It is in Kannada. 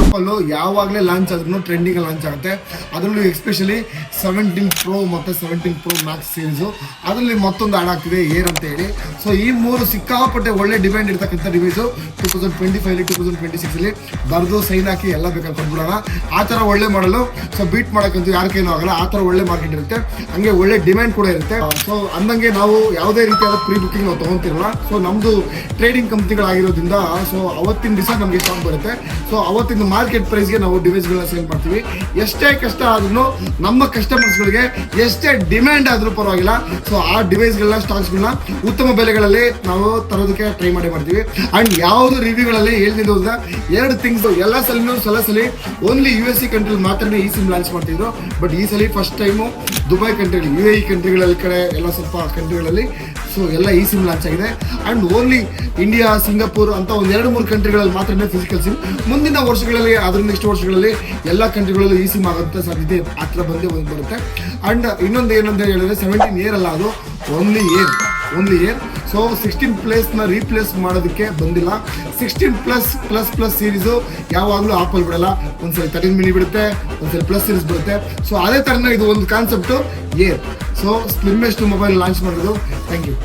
ಆಪಲ್ಲು ಯಾವಾಗಲೇ ಲಾಂಚ್ ಆದ್ರೂ ಟ್ರೆಂಡಿಂಗ್ ಲಾಂಚ್ ಆಗುತ್ತೆ. ಅದರಲ್ಲೂ ಎಸ್ಪೆಷಲಿ 17 Pro ಮತ್ತು 17 Pro Max ಸೀರೀಸು ಅದರಲ್ಲಿ ಮತ್ತೊಂದು ಹಾಡಾಗ್ತಿದೆ ಏರ್ ಅಂತ ಹೇಳಿ. ಸೊ ಈ ಮೂರು ಸಿಕ್ಕಾಪಟ್ಟೆ ಒಳ್ಳೆ ಡಿಮ್ಯಾಂಡ್ ಇರ್ತಕ್ಕಂಥ ಡಿವೈಸು 2025 2026 ಬರೆದು ಸೈನ್ ಹಾಕಿ ಎಲ್ಲ ಬೇಕಾದ್ರೆ ಕೊಟ್ಬಿಡೋಣ. ಆ ಥರ ಒಳ್ಳೆ ಮಾಡಲು ಸೊ ಬೀಟ್ ಮಾಡೋಕ್ಕಂತೂ ಯಾರ ಕೈನೂ ಆಗಲ್ಲ. ಆ ಥರ ಒಳ್ಳೆ ಮಾರ್ಕೆಟ್ ಇರುತ್ತೆ, ಹಂಗೆ ಒಳ್ಳೆ ಡಿಮ್ಯಾಂಡ್ ಕೂಡ ಇರುತ್ತೆ. ಸೊ ಅಂದಂಗೆ ನಾವು ಯಾವುದೇ ರೀತಿಯಾದ ಪ್ರೀ ಬುಕಿಂಗ್ ನಾವು ತೊಗೊತಿರಲ್ಲ. ಸೊ ನಮ್ಮದು ಟ್ರೇಡಿಂಗ್ ಕಂಪ್ನಿಗಳಾಗಿರೋದ್ರಿಂದ ಸೊ ಅವತ್ತಿನ ದಿವಸ ನಮಗೆ ಸ್ಟಾಕ್ ಬರುತ್ತೆ. ಸೊ ಅವತ್ತಿನ ಮಾರ್ಕೆಟ್ ಪ್ರೈಸ್ಗೆ ನಾವು ಡಿವೈಸ್ಗಳನ್ನ ಸೇಲ್ ಮಾಡ್ತೀವಿ. ಎಷ್ಟೇ ಕಷ್ಟ ಆದ್ರೂ ನಮ್ಮ ಕಸ್ಟಮರ್ಸ್ಗಳಿಗೆ ಎಷ್ಟೇ ಡಿಮ್ಯಾಂಡ್ ಆದರೂ ಪರವಾಗಿಲ್ಲ, ಸೊ ಆ ಡಿವೈಸ್ಗಳನ್ನ ಸ್ಟಾಕ್ಸ್ಗಳನ್ನ ಉತ್ತಮ ಬೆಲೆಗಳಲ್ಲಿ ನಾವು ತರೋದಕ್ಕೆ ಟ್ರೈ ಮಾಡ್ತೀವಿ. ಆ್ಯಂಡ್ ಯಾವುದು ರಿವ್ಯೂಗಳಲ್ಲಿ ಹೇಳ್ತಿದ್ದ 2 ಥಿಂಗ್ಸ್ ಎಲ್ಲ ಸಲ ಓನ್ಲಿ USA ಕಂಟ್ರಿಲಿ ಮಾತ್ರ ಈ ಸಿಮ್ ಲಾಂಚ್ ಮಾಡ್ತಿದ್ರು. ಬಟ್ ಈ ಸಲ ಫಸ್ಟ್ ಟೈಮು ದುಬೈ ಕಂಟ್ರಿಲಿ UAE ಕಂಟ್ರಿಗಳಲ್ಲಿ ಕಡೆ ಎಲ್ಲ ಸ್ವಲ್ಪ ಕಂಟ್ರಿಗಳಲ್ಲಿ ಸೊ ಎಲ್ಲ ಈ ಸಿಮ್ ಲಾಂಚ್ ಆಗಿದೆ. ಆ್ಯಂಡ್ ಓನ್ಲಿ ಇಂಡಿಯಾ, ಸಿಂಗಾಪುರ್ ಅಂತ ಒಂದು 2-3 ಕಂಟ್ರಿಗಳಲ್ಲಿ ಮಾತ್ರ ಫಿಸಿಕಲ್ ಸಿಮ್. ಮುಂದಿನ ವರ್ಷಗಳಲ್ಲಿ ಅದ್ರ ನೆಕ್ಸ್ಟ್ ವರ್ಷಗಳಲ್ಲಿ ಎಲ್ಲ ಕಂಟ್ರಿಗಳಲ್ಲೂ ಈ ಸಿಮ್ ಆಗುತ್ತೆ ಸಾಧ್ಯತೆ ಆ ಥರ ಬರುತ್ತೆ. ಆ್ಯಂಡ್ ಇನ್ನೊಂದು ಏನಂತ ಹೇಳಿದ್ರೆ 17 ಇಯರ್ ಅಲ್ಲ, ಅದು ಓನ್ಲಿ ಇಯರ್. ಸೊ 16+ ರೀಪ್ಲೇಸ್ ಮಾಡೋದಕ್ಕೆ ಬಂದಿಲ್ಲ. 16+ ಸೀರೀಸು ಯಾವಾಗಲೂ ಆಪಲ್ ಬಿಡಲ್ಲ. ಒಂದ್ಸಲ 13 mini ಬಿಡುತ್ತೆ, ಒಂದ್ಸಲ ಪ್ಲಸ್ ಸೀರೀಸ್ ಬರುತ್ತೆ. ಸೊ ಅದೇ ಥರನೇ ಇದು ಒಂದು concept air. So slimmest mobile launch ಮಾಡೋದು. Thank you.